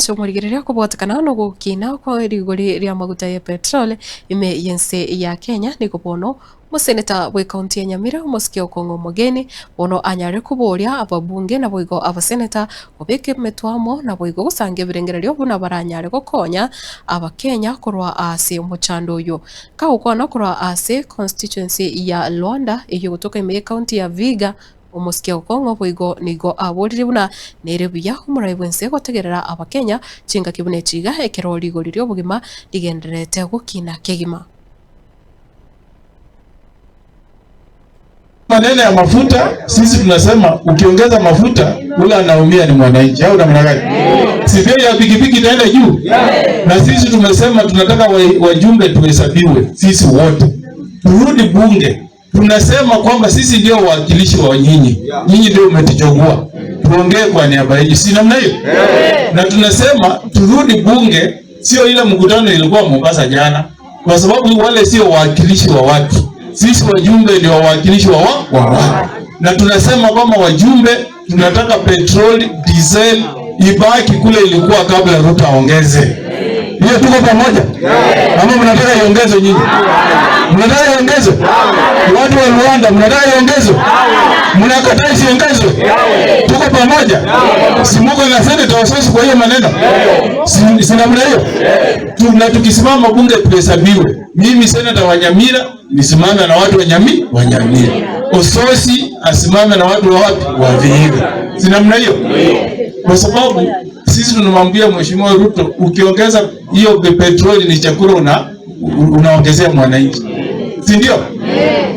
Icumũrigĩrĩria kũbwatikana no gũkina kwa irigũri rĩa maguta ya petrol ime yense ya Kenya ni kubono museneta wa kaunti ya Nyamira Moskia Okong'o Omogeni bono anyare kuboria ababunge na boigo abaseneta obeke metwamo na boigo gusange birengererio buna baranyare gukonya abakenya kurwa ase muchando uyu kaukona kurwa ase constituency ya Luanda iyo gutoka ime kaunti ya Vihiga Moskia Okong'o boigo nigo aborire buna nerebuya umurai bwense gutegerera abakenya chinga kibune chiga ekero rigori ryo bugima rigenderete gukina kegima. Maneno ya mafuta sisi tunasema ukiongeza mafuta ule anaumia ni mwananchi au namna gani? Si bei ya pikipiki itaenda juu? Na sisi tumesema tunataka wajumbe tuhesabiwe sisi wote. Turudi bunge. Tunasema kwamba sisi ndio wawakilishi wa nyinyi. Nyinyi ndio umetuchagua. Tuongee kwa niaba yenu. Si namna hiyo? Na tunasema turudi bunge, sio ile mkutano ilikuwa Mombasa jana. Kwa sababu wale sio wawakilishi wa watu. Sisi wajumbe ndio wawakilishi wa watu. Na tunasema kwamba wajumbe tunataka petroli, diesel ibaki kule ilikuwa kabla Ruto aongeze. Hiyo tuko pamoja? Ama mnataka iongezwe nyinyi? Mnataka iongezwe? Watu wa Rwanda mnataka iongezwe? Mnakataa isiongezwe? Tuko pamoja? Simuko na seneta wasisi kwa hiyo maneno. Si namna hiyo. Na tukisimama bunge tuhesabiwe. Mimi seneta wa Nyamira nisimame na watu wa Nyamira. Ososi asimame na watu wa wapi? Wa Vihiga. Si namna hiyo? Kwa sababu sisi tunamwambia Mheshimiwa Ruto ukiongeza hiyo petroli ni chakula unaongezea mwananchi. Si ndio?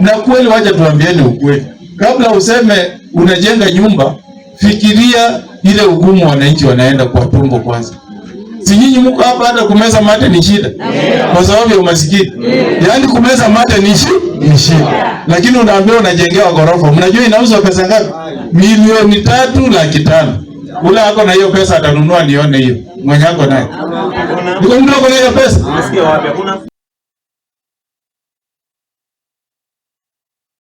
Na kweli wacha tuambieni ukweli. Kabla useme unajenga nyumba, fikiria ile ugumu wananchi wanaenda kwa tumbo kwanza. Si nyinyi mko hapa hata kumeza mate ni shida. Kwa sababu ya umasikini. Yaani kumeza mate ni shida. Lakini unaambiwa unajengewa ghorofa. Mnajua inauzwa pesa ngapi? 3,500,000. Ule hako na hiyo pesa atanunua nione hiyo. Mwenye hako naye. Niko mdogo na hiyo pesa.